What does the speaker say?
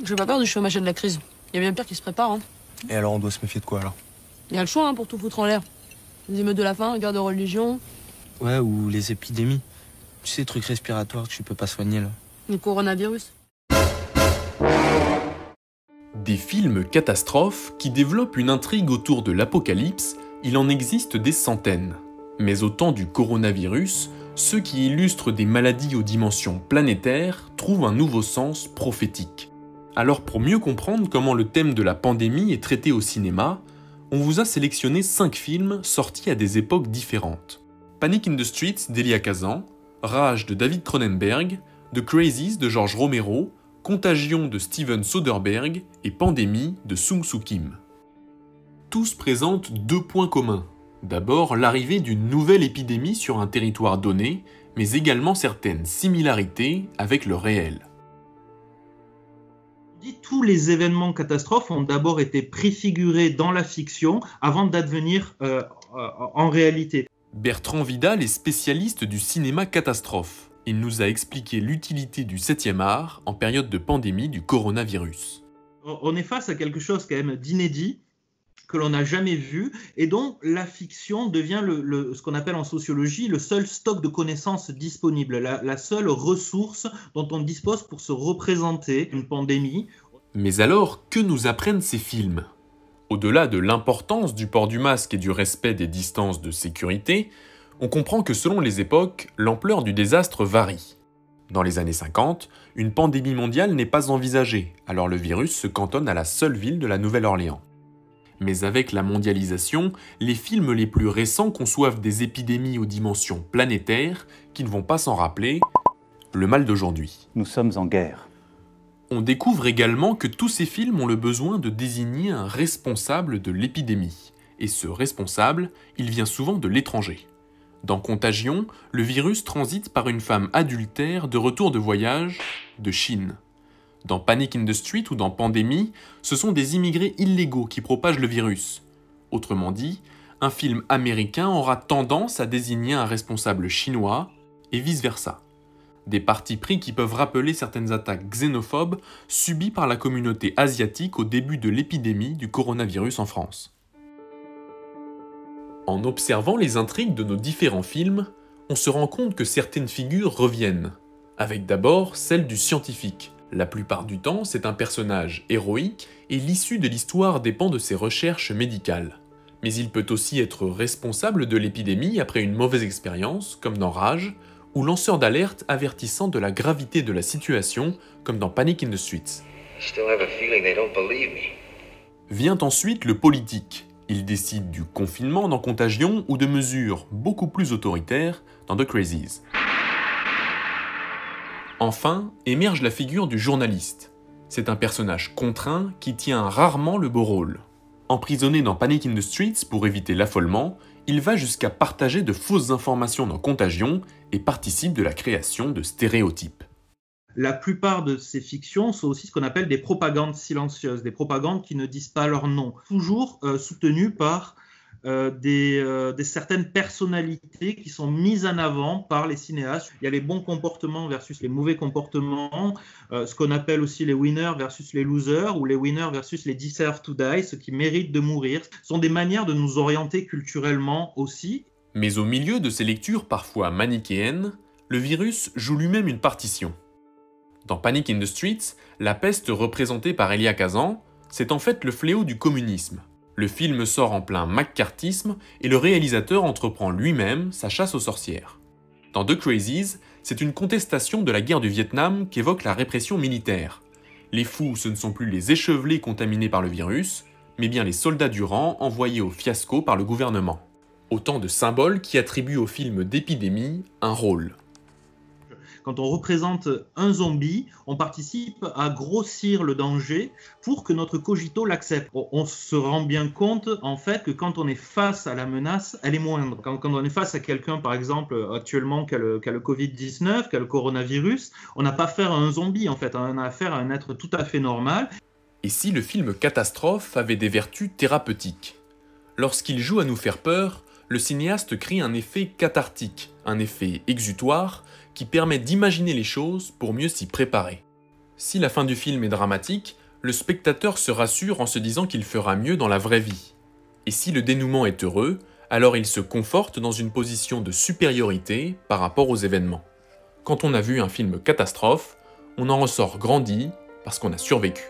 J'ai pas peur du chômage et de la crise. Il y a bien pire qui se prépare. Hein. Et alors on doit se méfier de quoi alors? Il y a le choix pour tout foutre en l'air. Les émeutes de la faim, guerre de religion. Ouais, ou les épidémies. Tu sais, trucs respiratoires que tu peux pas soigner là. Le coronavirus. Des films catastrophes qui développent une intrigue autour de l'apocalypse, il en existe des centaines. Mais au temps du coronavirus, ceux qui illustrent des maladies aux dimensions planétaires trouvent un nouveau sens prophétique. Alors pour mieux comprendre comment le thème de la pandémie est traité au cinéma, on vous a sélectionné 5 films sortis à des époques différentes. Panic in the Streets d'Elia Kazan, Rage de David Cronenberg, The Crazies de George Romero, Contagion de Steven Soderbergh et Pandémie de Sung Soo Kim. Tous présentent 2 points communs. D'abord, l'arrivée d'une nouvelle épidémie sur un territoire donné, mais également certaines similarités avec le réel. Tous les événements catastrophes ont d'abord été préfigurés dans la fiction avant d'advenir en réalité. Bertrand Vidal est spécialiste du cinéma catastrophe. Il nous a expliqué l'utilité du 7e art en période de pandémie du coronavirus. On est face à quelque chose quand même d'inédit, que l'on n'a jamais vu, et dont la fiction devient ce qu'on appelle en sociologie le seul stock de connaissances disponible, la seule ressource dont on dispose pour se représenter une pandémie. Mais alors, que nous apprennent ces films ? Au-delà de l'importance du port du masque et du respect des distances de sécurité, on comprend que selon les époques, l'ampleur du désastre varie. Dans les années 50, une pandémie mondiale n'est pas envisagée, alors le virus se cantonne à la seule ville de la Nouvelle-Orléans. Mais avec la mondialisation, les films les plus récents conçoivent des épidémies aux dimensions planétaires qui ne vont pas s'en rappeler. Le mal d'aujourd'hui. Nous sommes en guerre. On découvre également que tous ces films ont le besoin de désigner un responsable de l'épidémie. Et ce responsable, il vient souvent de l'étranger. Dans Contagion, le virus transite par une femme adultère de retour de voyage de Chine. Dans Panic in the Street ou dans Pandémie, ce sont des immigrés illégaux qui propagent le virus. Autrement dit, un film américain aura tendance à désigner un responsable chinois et vice-versa. Des partis pris qui peuvent rappeler certaines attaques xénophobes subies par la communauté asiatique au début de l'épidémie du coronavirus en France. En observant les intrigues de nos différents films, on se rend compte que certaines figures reviennent, avec d'abord celle du scientifique. La plupart du temps, c'est un personnage héroïque et l'issue de l'histoire dépend de ses recherches médicales. Mais il peut aussi être responsable de l'épidémie après une mauvaise expérience, comme dans Rage, ou lanceur d'alerte avertissant de la gravité de la situation, comme dans Panic in the Streets. Vient ensuite le politique. Il décide du confinement dans Contagion ou de mesures beaucoup plus autoritaires dans The Crazies. Enfin, émerge la figure du journaliste. C'est un personnage contraint qui tient rarement le beau rôle. Emprisonné dans Panic in the Streets pour éviter l'affolement, il va jusqu'à partager de fausses informations dans Contagion et participe de la création de stéréotypes. La plupart de ces fictions sont aussi ce qu'on appelle des propagandes silencieuses, des propagandes qui ne disent pas leur nom, toujours soutenues par des certaines personnalités qui sont mises en avant par les cinéastes. Il y a les bons comportements versus les mauvais comportements, ce qu'on appelle aussi les winners versus les losers, ou les winners versus les deserve to die, ceux qui méritent de mourir. Ce sont des manières de nous orienter culturellement aussi. Mais au milieu de ces lectures parfois manichéennes, le virus joue lui-même une partition. Dans Panic in the Streets, la peste représentée par Elia Kazan, c'est en fait le fléau du communisme. Le film sort en plein maccarthisme et le réalisateur entreprend lui-même sa chasse aux sorcières. Dans The Crazies, c'est une contestation de la guerre du Vietnam qu'évoque la répression militaire. Les fous, ce ne sont plus les échevelés contaminés par le virus, mais bien les soldats du rang envoyés au fiasco par le gouvernement. Autant de symboles qui attribuent au film d'épidémie un rôle. Quand on représente un zombie, on participe à grossir le danger pour que notre cogito l'accepte. On se rend bien compte, en fait, que quand on est face à la menace, elle est moindre. Quand on est face à quelqu'un, par exemple, actuellement, qui a le Covid-19, qui a le coronavirus, on n'a pas affaire à un zombie, en fait. On a affaire à un être tout à fait normal. Et si le film Catastrophe avait des vertus thérapeutiques ? Lorsqu'il joue à nous faire peur, le cinéaste crée un effet cathartique, un effet exutoire, qui permet d'imaginer les choses pour mieux s'y préparer. Si la fin du film est dramatique, le spectateur se rassure en se disant qu'il fera mieux dans la vraie vie. Et si le dénouement est heureux, alors il se conforte dans une position de supériorité par rapport aux événements. Quand on a vu un film catastrophe, on en ressort grandi parce qu'on a survécu.